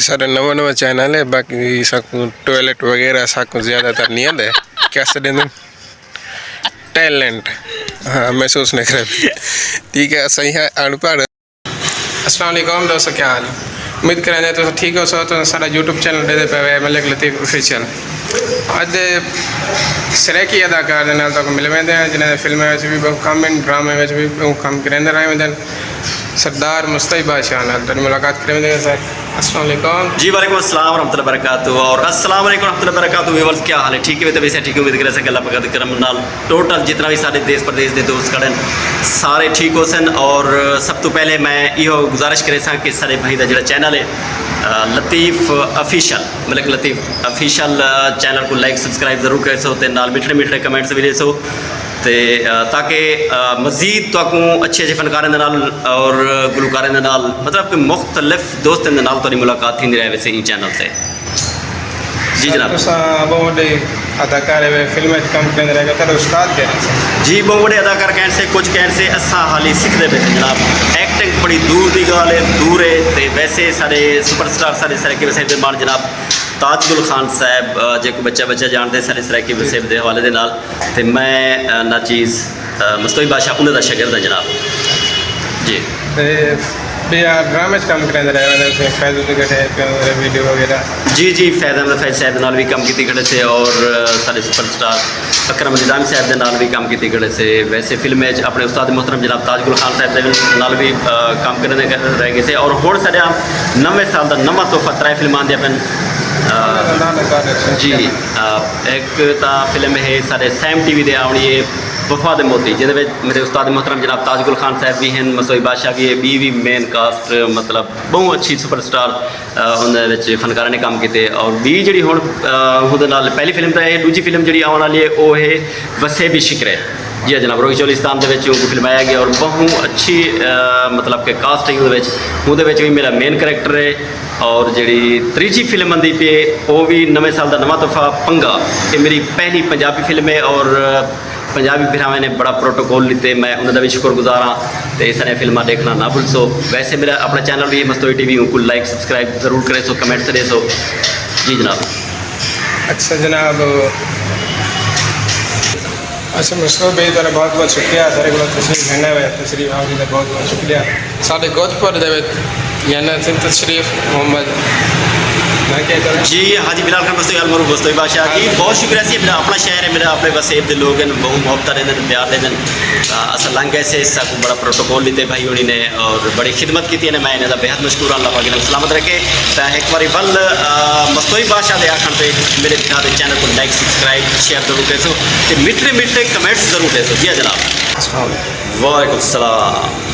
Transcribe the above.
बाकी सारे नवा नवा चैनल है। बाकी साकू टॉयलेट वगैरह साकू ज़्यादातर नहीं आते। क्या सडें टैलेंट हाँ महसूस नहीं कर ठीक है सही है अनपढ़। अस्सलाम वालेकुम दोस्तों, क्या हाल? उम्मीद करें तो ठीक हो सो तो सारा यूट्यूब चैनल दे पे मलिक लतीफ़ ऑफिशियल अज सरेकी अदाकार दे नाल तक मिल वेंदे हैं जिन्हें फिल्में भी बहुत कम इन ड्रामे भी बहुत कम करेंदे रहे वेंदे सरदार मुस्तफ़ा बादशाह नाल तो मुलाकात करेंगे सर। अस्सलाम वालेकुम। जी वालेकुम अस्सलाम रहमतुल्लाहि व बरकातहू और अस्सलाम वालेकुम रहमतुल्लाहि व बरकातहू। व्यूअर्स क्या हाल है? ठीक है तो वैसे ठीक उम्मीद करें अल्लाह पाक दे करम नाल टोटल जितना भी सारे देश प्रदेश के दोस्त खड़े सारे ठीक हो सन। और सब तो पहले मैं यो गुजारिश करे सा कि सारे भाई का जो चैनल है लतीफ़ ऑफिशियल मलिक लतीफ़ ऑफिशियल चैनल को लाइक सब्सक्राइब जरूर कर सो ते नाल मिठड़े मिठड़े कमेंट्स भी दे सो ते ताकि मज़ीद तो अच्छे अच्छे फनकारें नाल और गुलकारें नाल मतलब कि मुख्तलिफ दोस्तों के नाल मुलाकात थी रहे वैसे ही चैनल से। जी जनाब। अदाकार फिल्म कम रहेगा उस्ताद कहने जी बहुत बड़े अदाकार कहने से कुछ कहने से असा हाली सीखते पे जनाब। एक्टिंग बड़ी दूर की गाल है दूर है तो वैसे सारे सुपरस्टार सारे सराकी वसैब मान जनाब ताजुल खान साहब जो बच्चा बच्चा जानते सारे सराकी वसैब के हवाले के नाल तो मैं ना चीज़ मुस्तफ़ा बादशाह उन्होंने शागिर्द है जनाब। जी ड्रामे कम वीडियो वगैरह। जी जी फैज़ अहमद फैज़ साहब नाल भी कम की खड़े से और सारे सुपरस्टार अकरम निज़ामी साहब के नाल भी कम की खड़े से। वैसे फिल्म अपने उस्ताद मोहतरम जनाब ताजुल खान साहब के नाल भी काम करने रह गए थे। और हुण साढ़ा नवे साल का नवा तोहफा 3 फिल्मां आंदियां पैन। जी एक तो फिल्म है सारे सैम टीवी दे आवनी है वफा दे मोती जिहदे मेरे उस्ताद मोहतरम जनाब ताजुल खान साहब भी हैं मुस्तफ़ा बादशाह भी है भी मेन कास्ट मतलब बहुत अच्छी सुपरस्टार उन्हें फनकारा ने काम किए। और भी जी हूँ पहली फिल्म तो है दूजी फिल्म जी आने वाली है वो है वसेबी शिकरे। जी जनाब रोहित चौलिस्तान को फिल्माया गया और बहुत अच्छी मतलब कि कास्ट है वो भी मेरा मेन करैक्टर है। और जी तीजी फिल्म आती पे वो भी नवे साल का नवा तोहफा पंगा ये मेरी पहली पंजाबी फिल्म है और पंजाबी भरावां ने बड़ा प्रोटोकॉल लीते मैं उन्होंने भी शुक्रगुजार हाँ तो ये सारी फिल्मा देखना ना भूल सो। वैसे मेरा अपना चैनल भी है मुस्तफ़ा टीवी को लाइक सब्सक्राइब जरूर करें सो कमेंट्स दे सो। जी जनाब। अच्छा जनाब अच्छा मुस्तफ़ा भाई तेरा बहुत बहुत शुक्रिया सारे को तशरीफ लेने हुए तशरीफ आने का बहुत बहुत शुक्रिया। साढ़े गोदपुर तशरीफ मोहम्मद जी हाँ जी बिलाल खान मुस्तफ़ा बादशाह जी बहुत शुक्रिया सी मेरा अपना शहर है मेरा अपने वसेब के लोग हैं बहुत मोहब्बत रहते प्यार देते असल लंघ ऐसे इसका बड़ा प्रोटोकॉल लीते भाई होनी ने और बड़ी खिदमत की मैं इन्हें बेहद मशहूर अल्लाह पाक ने सलामत रखे। तो एक बार बल मुस्तफ़ा बादशाह के आखन पर मेरे चैनल को लाइक सब्सक्राइब शेयर जरूर कर सो मिठड़े मिठड़े कमेंट्स जरूर दे सो। जी जनाब। अस्सलाम वालेकुम। वालेकुम सलाम।